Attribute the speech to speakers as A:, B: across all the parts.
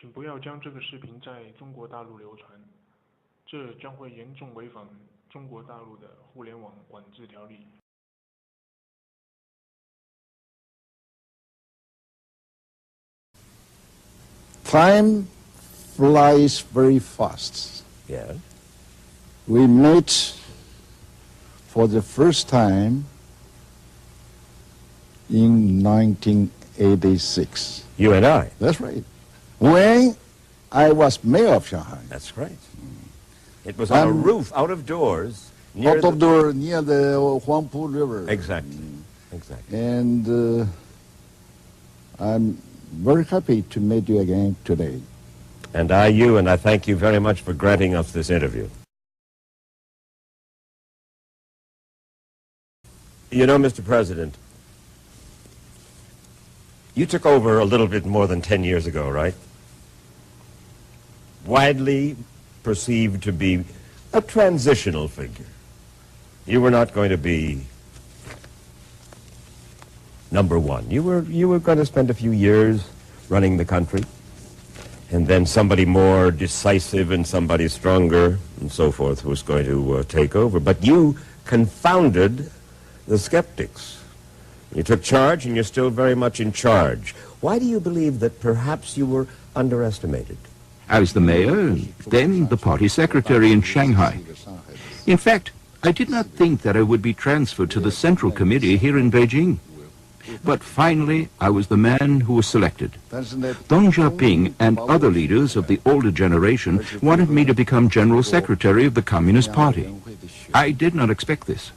A: 请不要将这个视频在中国大陆流传，这将会严重违反中国大陆的互联网管制条例。
B: Time flies very fast.
C: Yeah.
B: We met for the first time in 1986.
C: You and I.
B: That's right. When I was mayor of Shanghai.
C: That's right. It was on a roof out of doors.
B: Near out of door near the Huangpu River.
C: Exactly. Exactly.
B: And I'm very happy to meet you again today.
C: And I thank you very much for granting us this interview. You know, Mr. President, you took over a little bit more than 10 years ago, right? Widely perceived to be a transitional figure. You were not going to be number one. You were going to spend a few years running the country, and then somebody more decisive and somebody stronger and so forth was going to take over. But you confounded the skeptics. You took charge, and you're still very much in charge. Why do you believe that perhaps you were underestimated?
D: I was the mayor, then the party secretary in Shanghai. In fact, I did not think that I would be transferred to the Central Committee here in Beijing. But finally, I was the man who was selected. Deng Xiaoping and other leaders of the older generation wanted me to become General Secretary of the Communist Party. I did not expect this.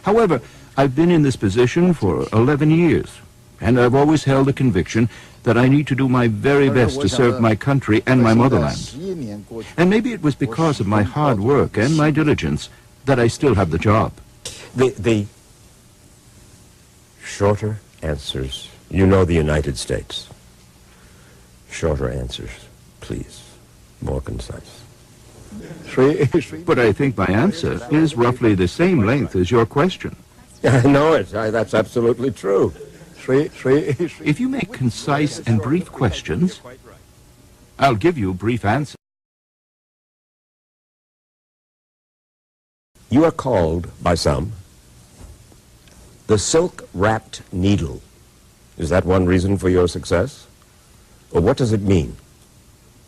D: However, I've been in this position for 11 years, and I've always held the conviction that I need to do my very best to serve my country and my motherland. And maybe it was because of my hard work and my diligence that I still have the job.
C: The shorter answers. You know the United States. Shorter answers, please. More concise.
D: But I think my answer is roughly the same length as your question.
C: I know it. That's absolutely true.
D: If you make concise and brief questions, I'll give you brief answers.
C: You are called by some the silk-wrapped needle. Is that one reason for your success? Or what does it mean?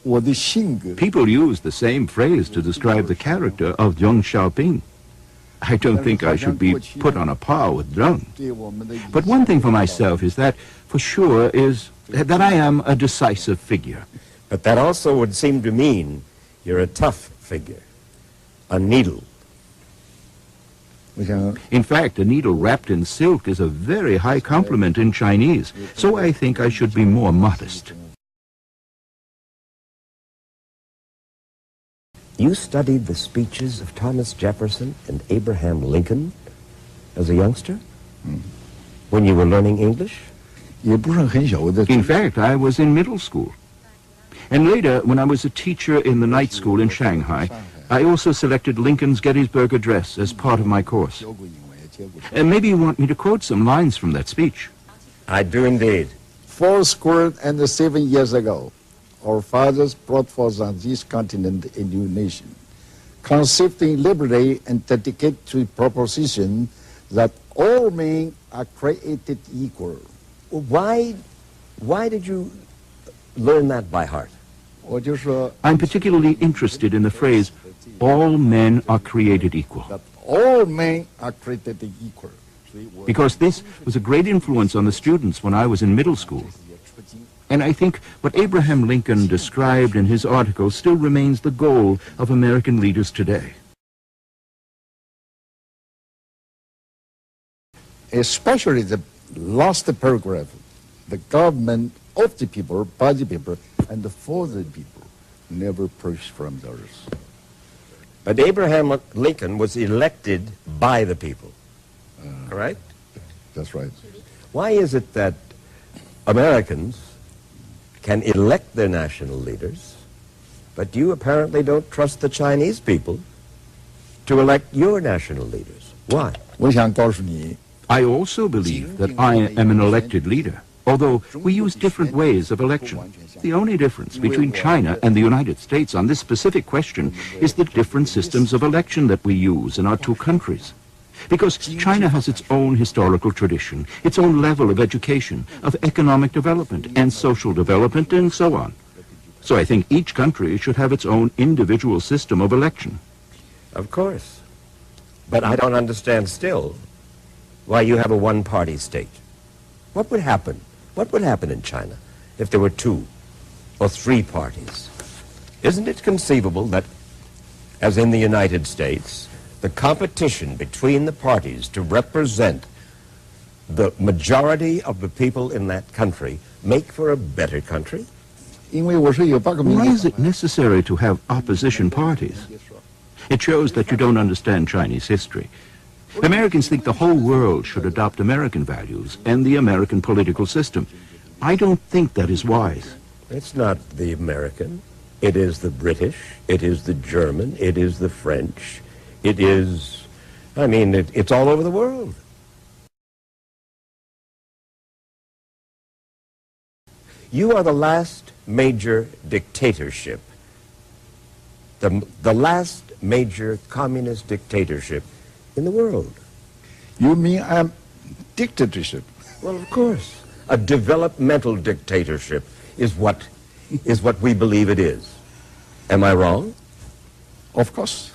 D: People use the same phrase to describe the character of Deng Xiaoping. I don't think I should be put on a par with Deng. But one thing for myself is that, for sure, is that I am a decisive figure.
C: But that also would seem to mean you're a tough figure, a needle.
D: In fact, a needle wrapped in silk is a very high compliment in Chinese, so I think I should be more modest.
C: You studied the speeches of Thomas Jefferson and Abraham Lincoln as a youngster? When you were learning English?
D: In fact, I was in middle school. And later, when I was a teacher in the night school in Shanghai, I also selected Lincoln's Gettysburg Address as part of my course. And maybe you want me to quote some lines from that speech.
C: I do indeed.
B: 47 years ago, our fathers brought forth on this continent a new nation, conceived in liberty and dedicated to the proposition that all men are created equal.
C: Why did you learn that by heart?
D: I'm particularly interested in the phrase, all men are created equal.
B: That all men are created equal.
D: Because this was a great influence on the students when I was in middle school. And I think what Abraham Lincoln described in his article still remains the goal of American leaders today.
B: Especially the last paragraph, the government of the people, by the people, and for the people, never pushed from others.
C: But Abraham Lincoln was elected by the people, correct?
B: That's right.
C: Why is it that Americans can elect their national leaders, but you apparently don't trust the Chinese people to elect your national leaders? Why?
D: I also believe that I am an elected leader. although we use different ways of election. The only difference between China and the United States on this specific question is the different systems of election that we use in our two countries. Because China has its own historical tradition, its own level of education, of economic development and social development, and so on. So I think each country should have its own individual system of election.
C: Of course. But I don't understand still why you have a one-party state. What would happen? What would happen in China if there were 2 or 3 parties? Isn't it conceivable that, as in the United States, the competition between the parties to represent the majority of the people in that country make for a better country?
D: Why is it necessary to have opposition parties? It shows that you don't understand Chinese history. Americans think the whole world should adopt American values and the American political system. I don't think that is wise.
C: It's not the American. It is the British. It is the German. It is the French. It is, I mean, it's all over the world. You are the last major dictatorship, the last major communist dictatorship in the world.
B: You mean I'm dictatorship?
C: Well, of course. A developmental dictatorship is what we believe it is. Am I wrong?
B: Of course.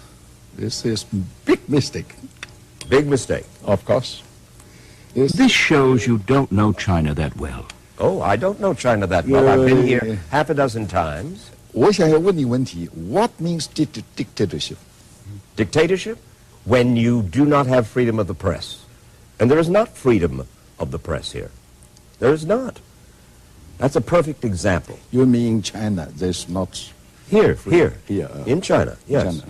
B: This is big mistake.
C: Big mistake.
B: Of course.
D: This shows you don't know China that well.
C: Oh, I don't know China that well. I've been here half a dozen times.
B: 我想要问你问题 What means dictatorship?
C: Dictatorship? When you do not have freedom of the press. And there is not freedom of the press here. There is not. That's a perfect example.
B: You mean China? There's not
C: Here,
B: Here,
C: in China, yes.
B: China.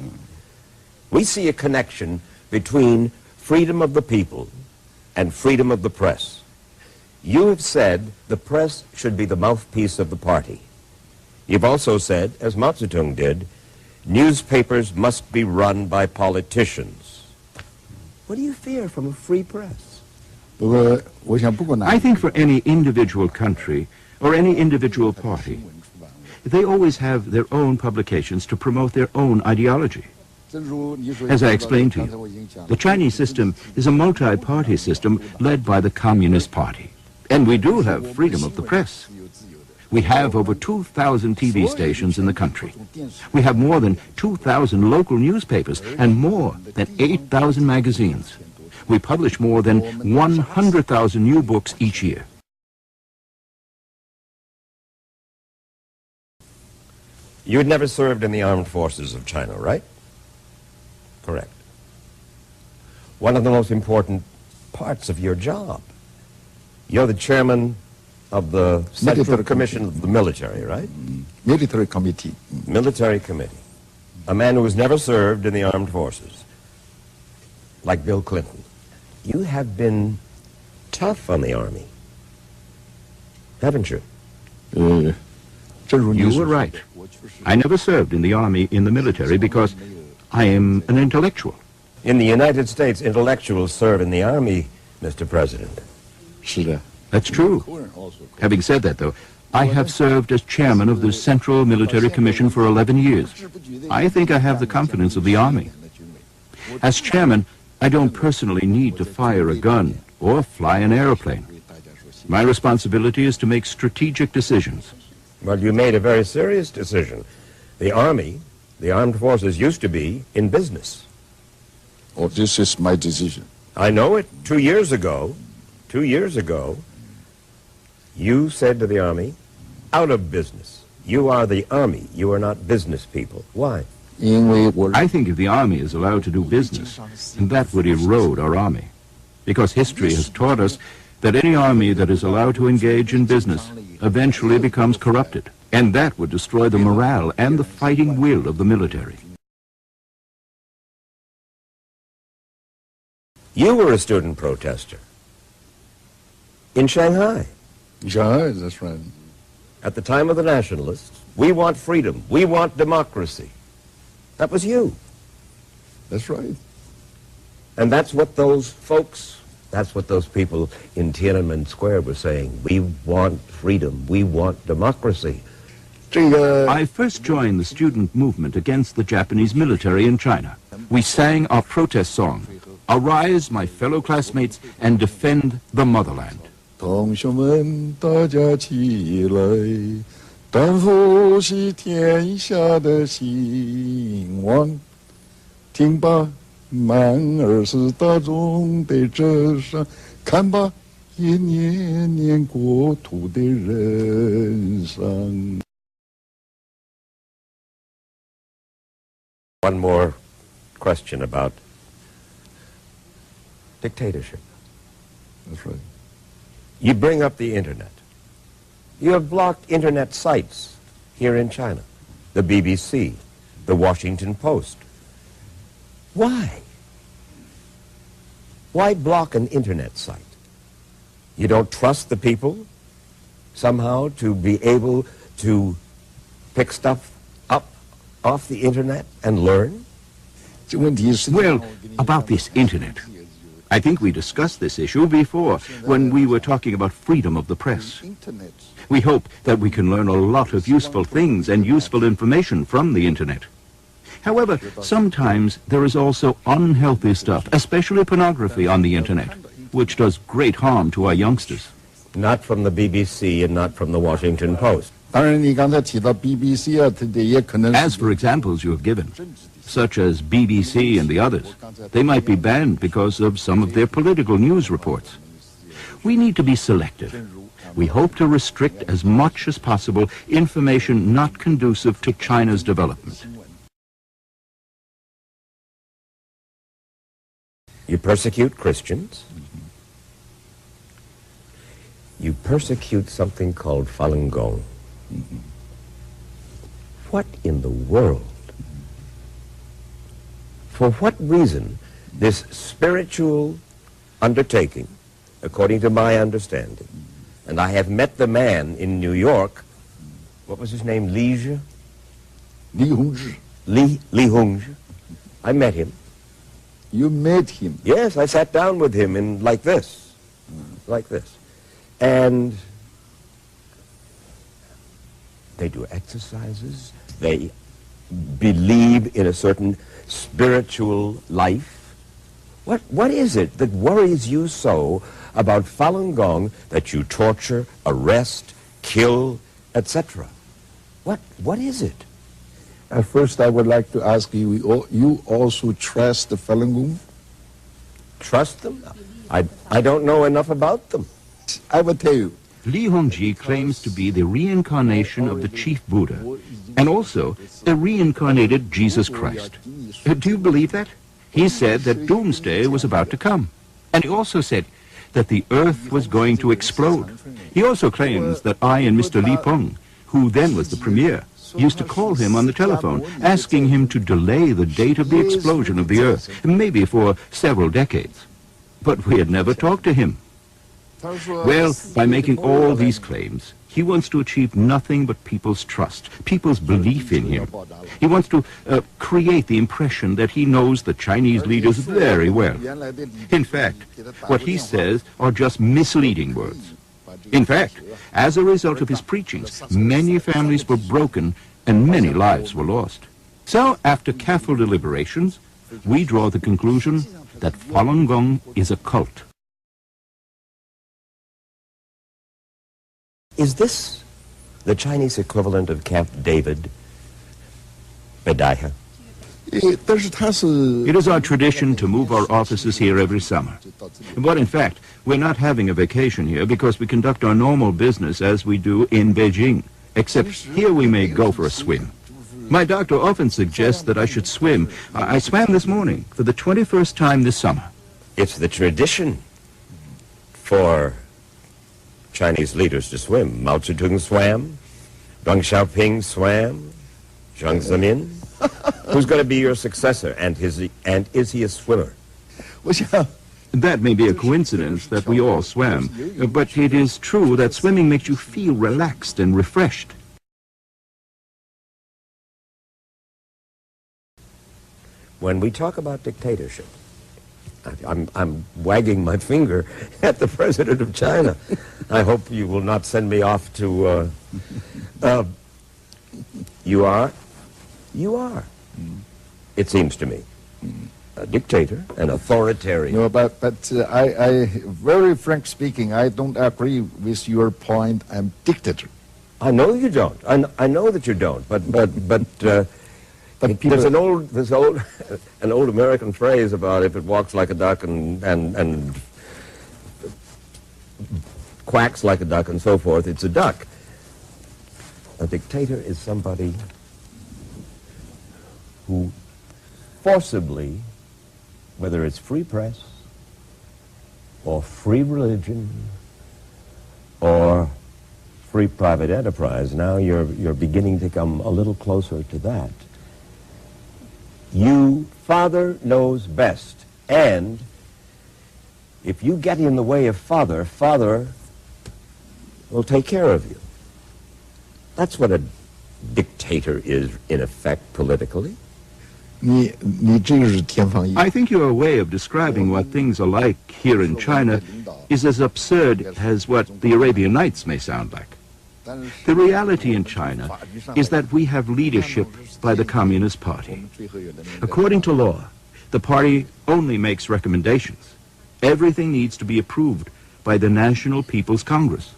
C: We see a connection between freedom of the people and freedom of the press. You have said the press should be the mouthpiece of the party. You've also said, as Mao Zedong did, newspapers must be run by politicians. What do you fear from a free press?
D: I think for any individual country or any individual party, they always have their own publications to promote their own ideology. As I explained to you, the Chinese system is a multi-party system led by the Communist Party. And we do have freedom of the press. We have over 2,000 TV stations in the country. We have more than 2,000 local newspapers and more than 8,000 magazines. We publish more than 100,000 new books each year.
C: You had never served in the armed forces of China, right? Correct. One of the most important parts of your job. You're the chairman of the Central Commission of the Military, right?
B: Military Committee.
C: Military Committee. A man who has never served in the armed forces, like Bill Clinton. You have been tough on the Army, haven't you?
D: You were right. I never served in the Army, in the military, because I am an intellectual.
C: In the United States, intellectuals serve in the Army, Mr. President.
D: That's true. Having said that, though, I have served as chairman of the Central Military Commission for 11 years. I think I have the confidence of the Army. As chairman, I don't personally need to fire a gun or fly an airplane. My responsibility is to make strategic decisions.
C: Well, you made a very serious decision. The Army, the armed forces, used to be in business.
B: Oh, this is my decision.
C: I know it. 2 years ago, you said to the Army, out of business. You are the Army. You are not business people. Why?
D: I think if the Army is allowed to do business, that would erode our Army. Because history has taught us that any army that is allowed to engage in business eventually becomes corrupted. And that would destroy the morale and the fighting will of the military.
C: You were a student protester in Shanghai.
B: Shanghai, that's right.
C: At the time of the nationalists, we want freedom, we want democracy. That was you.
B: That's right.
C: And that's what those folks That's what those people in Tiananmen Square were saying. We want freedom. We want democracy.
D: I first joined the student movement against the Japanese military in China. We sang our protest song, "Arise, my fellow classmates, and defend the motherland."
B: 同学们，大家起来，担负起天下的兴亡。听吧，满耳是大众的折扇，看吧，也年年国土的人伤。
C: One more question about dictatorship.
B: That's right.
C: You bring up the internet. You have blocked internet sites here in China, the BBC, the Washington Post. Why? Why block an internet site? You don't trust the people somehow to be able to pick stuff up off the internet and learn?
D: Well, about this internet, I think we discussed this issue before when we were talking about freedom of the press. We hope that we can learn a lot of useful things and useful information from the internet. However, sometimes there is also unhealthy stuff, especially pornography on the internet, which does great harm to our youngsters.
C: Not from the BBC and not from the Washington Post.
D: As for examples you have given, such as BBC and the others, they might be banned because of some of their political news reports. We need to be selective. We hope to restrict as much as possible information not conducive to China's development.
C: You persecute Christians. You persecute something called Falun Gong. What in the world? For what reason this spiritual undertaking, according to my understanding, and I have met the man in New York, what was his name, Li Hongzhi? Li Hongzhi. I met him.
B: You met him?
C: Yes, I sat down with him in like this. And they do exercises. They believe in a certain spiritual life. What is it that worries you so about Falun Gong that you torture, arrest, kill, etc.? What is it?
B: At first, I would like to ask you, you also trust the Falun Gong?
C: Trust them? I don't know enough about them.
B: I will tell you.
D: Li Hongzhi claims to be the reincarnation of the chief Buddha, and also a reincarnated Jesus Christ. Do you believe that? He said that doomsday was about to come. And he also said that the earth was going to explode. He also claims that I and Mr. Li Peng, who then was the premier, used to call him on the telephone, asking him to delay the date of the explosion of the earth, maybe for several decades. But we had never talked to him. Well, by making all these claims, he wants to achieve nothing but people's trust, people's belief in him. He wants to create the impression that he knows the Chinese leaders very well. In fact, what he says are just misleading words. In fact, as a result of his preachings, many families were broken and many lives were lost. So, after careful deliberations, we draw the conclusion that Falun Gong is a cult.
C: Is this the Chinese equivalent of Camp David, Bedaiha?
D: It is our tradition to move our offices here every summer. But in fact, we're not having a vacation here because we conduct our normal business as we do in Beijing, except here we may go for a swim. My doctor often suggests that I should swim. I swam this morning for the 21st time this summer.
C: It's the tradition for Chinese leaders to swim. Mao Zedong swam, Deng Xiaoping swam, Jiang Zemin. Who's going to be your successor, and is he a swimmer?
D: That may be a coincidence that we all swam, but it is true that swimming makes you feel relaxed and refreshed.
C: When we talk about dictatorship, I'm wagging my finger at the president of China. I hope you will not send me off to... You are? You are. It seems to me. A dictator, an authoritarian.
B: No, but I, very frank speaking, I don't agree with your point. I'm dictator.
C: I know you don't. I know that you don't. But there's an old American phrase about if it walks like a duck and quacks like a duck and so forth, it's a duck. A dictator is somebody who forcibly, whether it's free press or free religion or free private enterprise, now you're beginning to come a little closer to that. Father knows best, and if you get in the way of Father, Father will take care of you. That's what a dictator is, in effect, politically.
D: I think your way of describing what things are like here in China is as absurd as what the Arabian Nights may sound like. The reality in China is that we have leadership by the Communist Party. According to law, the party only makes recommendations. Everything needs to be approved by the National People's Congress.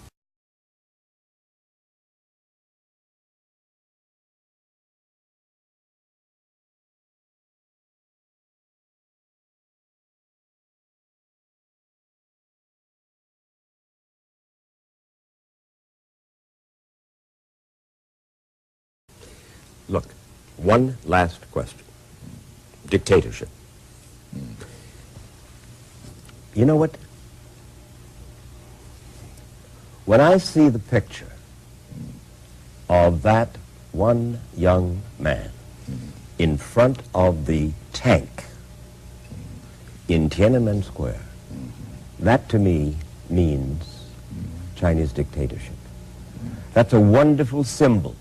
C: Look, one last question. Dictatorship. You know what? When I see the picture of that one young man in front of the tank in Tiananmen Square, that to me means Chinese dictatorship. That's a wonderful symbol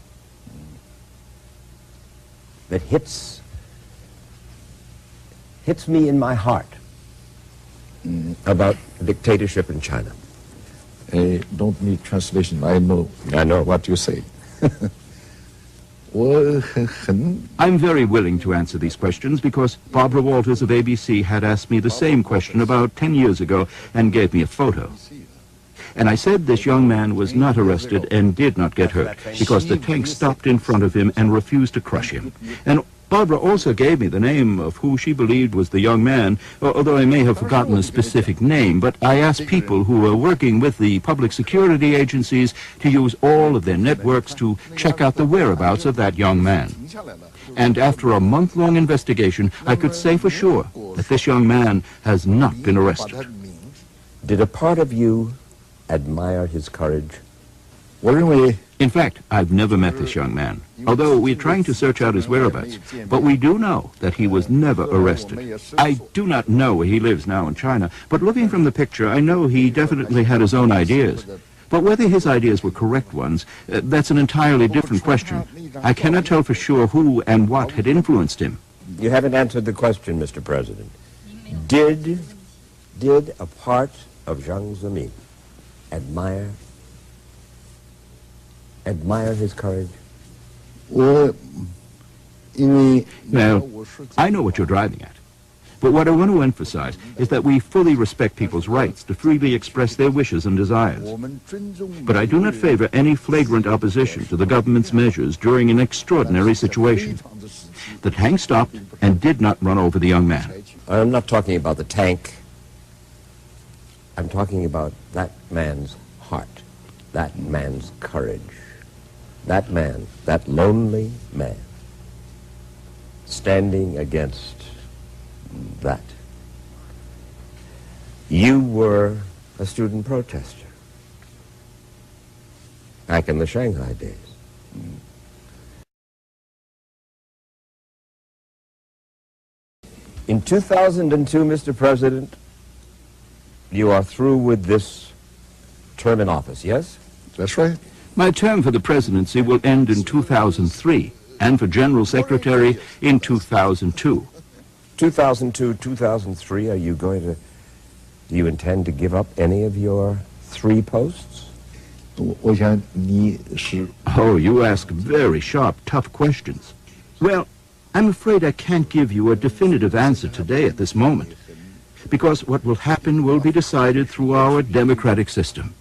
C: that hits me in my heart about dictatorship in China.
B: I don't need translation. I know what you say.
D: I'm very willing to answer these questions because Barbara Walters of ABC had asked me the same question about 10 years ago and gave me a photo. And I said this young man was not arrested and did not get hurt because the tank stopped in front of him and refused to crush him. And Barbara also gave me the name of who she believed was the young man, although I may have forgotten a specific name. But I asked people who were working with the public security agencies to use all of their networks to check out the whereabouts of that young man. And after a month-long investigation, I could say for sure that this young man has not been arrested.
C: Did a part of you admire his courage?
D: In fact, I've never met this young man, although we're trying to search out his whereabouts. But we do know that he was never arrested. I do not know where he lives now in China, but looking from the picture, I know he definitely had his own ideas. But whether his ideas were correct ones, that's an entirely different question. I cannot tell for sure who and what had influenced him.
C: You haven't answered the question, Mr. President. Did a part of Jiang Zemin admire his courage?
D: Now, I know what you're driving at. But what I want to emphasize is that we fully respect people's rights to freely express their wishes and desires. But I do not favor any flagrant opposition to the government's measures during an extraordinary situation. The tank stopped and did not run over the young man.
C: I'm not talking about the tank. I'm talking about that man's heart, that man's courage, that man, that lonely man, standing against that. You were a student protester back in the Shanghai days. In 2002, Mr. President, you are through with this term in office, yes?
B: That's right.
D: My term for the presidency will end in 2003, and for General Secretary in 2002.
C: 2002, 2003, do you intend to give up any of your 3 posts?
B: 我想你是
D: Oh, you ask very sharp, tough questions. Well, I'm afraid I can't give you a definitive answer today at this moment, because what will happen will be decided through our democratic system.